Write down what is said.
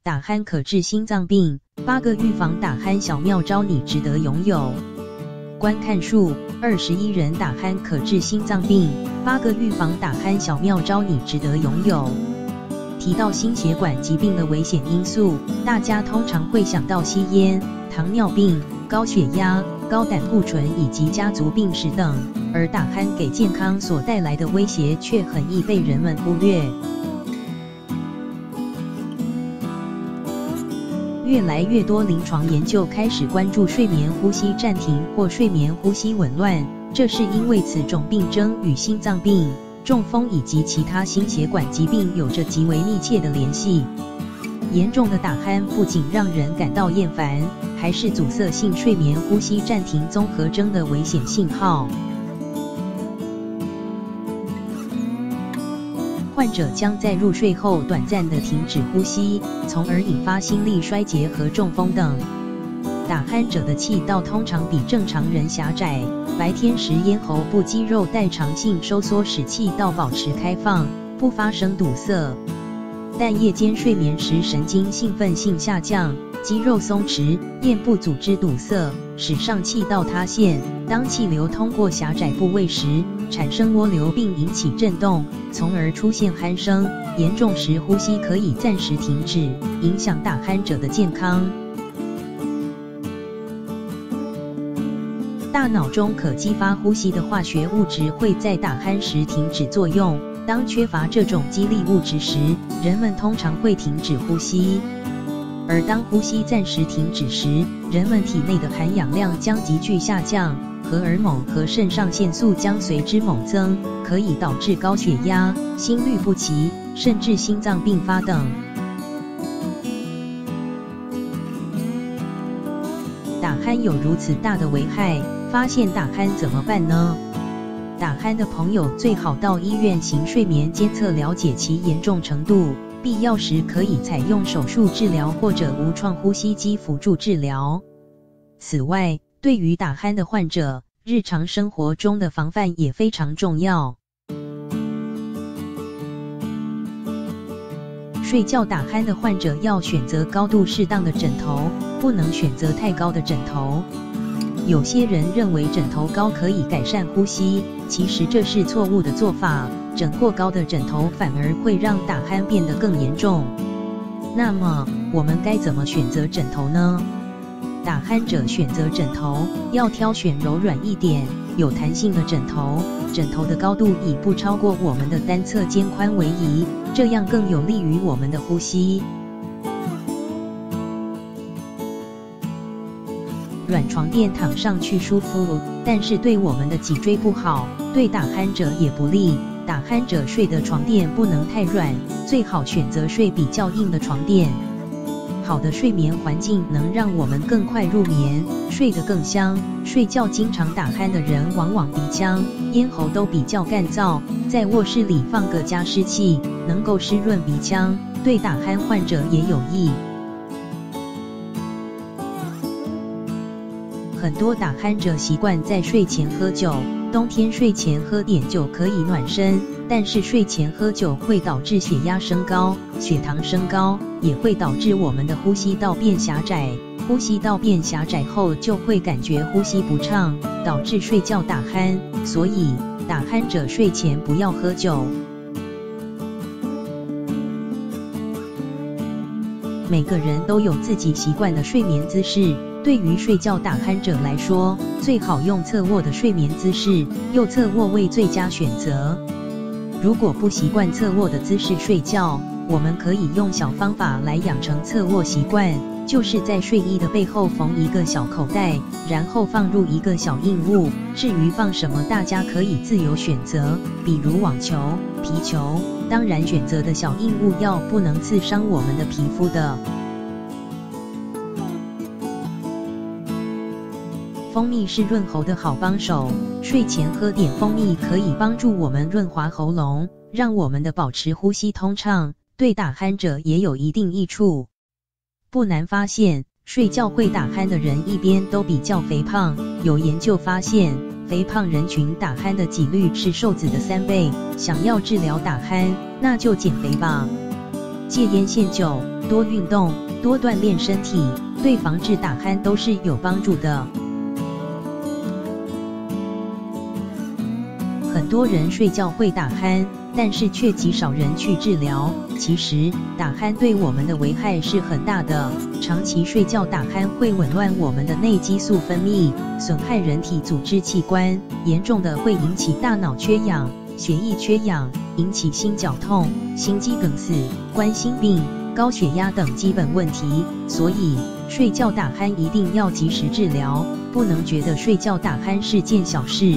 打鼾可治心脏病，8个预防打鼾小妙招你值得拥有。观看数21人打鼾可治心脏病，8个预防打鼾小妙招你值得拥有。提到心血管疾病的危险因素，大家通常会想到吸烟、糖尿病、高血压、高胆固醇以及家族病史等，而打鼾给健康所带来的威胁却很易被人们忽略。越来越多临床研究开始关注睡眠呼吸暂停或睡眠呼吸紊乱，这是因为此种病症与心脏病、中风以及其他心血管疾病有着极为密切的联系。严重的打鼾不仅让人感到厌烦，还是阻塞性睡眠呼吸暂停综合征的危险信号。患者将在入睡后短暂地停止呼吸，从而引发心力衰竭和中风等。打鼾者的气道通常比正常人狭窄，白天时咽喉部肌肉代偿性收缩使气道保持开放，不发生堵塞。但夜间睡眠时神经兴奋性下降，肌肉松弛，咽部组织堵塞，使上气道塌陷。当气流通过狭窄部位时，产生涡流并引起震动，从而出现鼾声。严重时呼吸可以暂时停止，影响打鼾者的健康。大脑中可激发呼吸的化学物质会在打鼾时停止作用。当缺乏这种激励物质时，人们通常会停止呼吸。而当呼吸暂时停止时，人们体内的含氧量将急剧下降，荷尔蒙和肾上腺素将随之猛增，可以导致高血压、心律不齐，甚至心脏病发等。打鼾有如此大的危害，发现打鼾怎么办呢？打鼾的朋友最好到医院行睡眠监测，了解其严重程度，必要时可以采用手术治疗或者无创呼吸机辅助治疗。此外，对于打鼾的患者，日常生活中的防范也非常重要。睡觉打鼾的患者要选择高度适当的枕头，不能选择太高的枕头。有些人认为枕头高可以改善呼吸，其实这是错误的做法，枕过高的枕头反而会让打鼾变得更严重。那么，我们该怎么选择枕头呢？打鼾者选择枕头要挑选柔软一点、有弹性的枕头，枕头的高度以不超过我们的单侧肩宽为宜，这样更有利于我们的呼吸。软床垫躺上去舒服，但是对我们的脊椎不好，对打鼾者也不利。打鼾者睡的床垫不能太软，最好选择睡比较硬的床垫。好的睡眠环境能让我们更快入眠，睡得更香。睡觉经常打鼾的人，往往鼻腔、咽喉都比较干燥，在卧室里放个加湿器，能够湿润鼻腔，对打鼾患者也有益。很多打鼾者习惯在睡前喝酒，冬天睡前喝点酒可以暖身，但是睡前喝酒会导致血压升高、血糖升高，也会导致我们的呼吸道变狭窄。呼吸道变狭窄后就会感觉呼吸不畅，导致睡觉打鼾，所以打鼾者睡前不要喝酒。每个人都有自己习惯的睡眠姿势，对于睡觉打鼾者来说，最好用侧卧的睡眠姿势，右侧卧为最佳选择。如果不习惯侧卧的姿势睡觉，我们可以用小方法来养成侧卧习惯，就是在睡衣的背后缝一个小口袋，然后放入一个小硬物。至于放什么，大家可以自由选择，比如网球、皮球，当然选择的小硬物要不能刺伤我们的皮肤的。蜂蜜是润喉的好帮手，睡前喝点蜂蜜可以帮助我们润滑喉咙，让我们的保持呼吸通畅，对打鼾者也有一定益处。不难发现，睡觉会打鼾的人一边都比较肥胖，有研究发现，肥胖人群打鼾的几率是瘦子的3倍。想要治疗打鼾，那就减肥吧。戒烟限酒，多多运动，多锻炼身体，对防治打鼾都是有帮助的。很多人睡觉会打鼾，但是却极少人去治疗。其实，打鼾对我们的危害是很大的。长期睡觉打鼾会紊乱我们的内激素分泌，损害人体组织器官，严重的会引起大脑缺氧、血液缺氧，引起心绞痛、心肌梗死、冠心病、高血压等基本问题。所以，睡觉打鼾一定要及时治疗，不能觉得睡觉打鼾是件小事。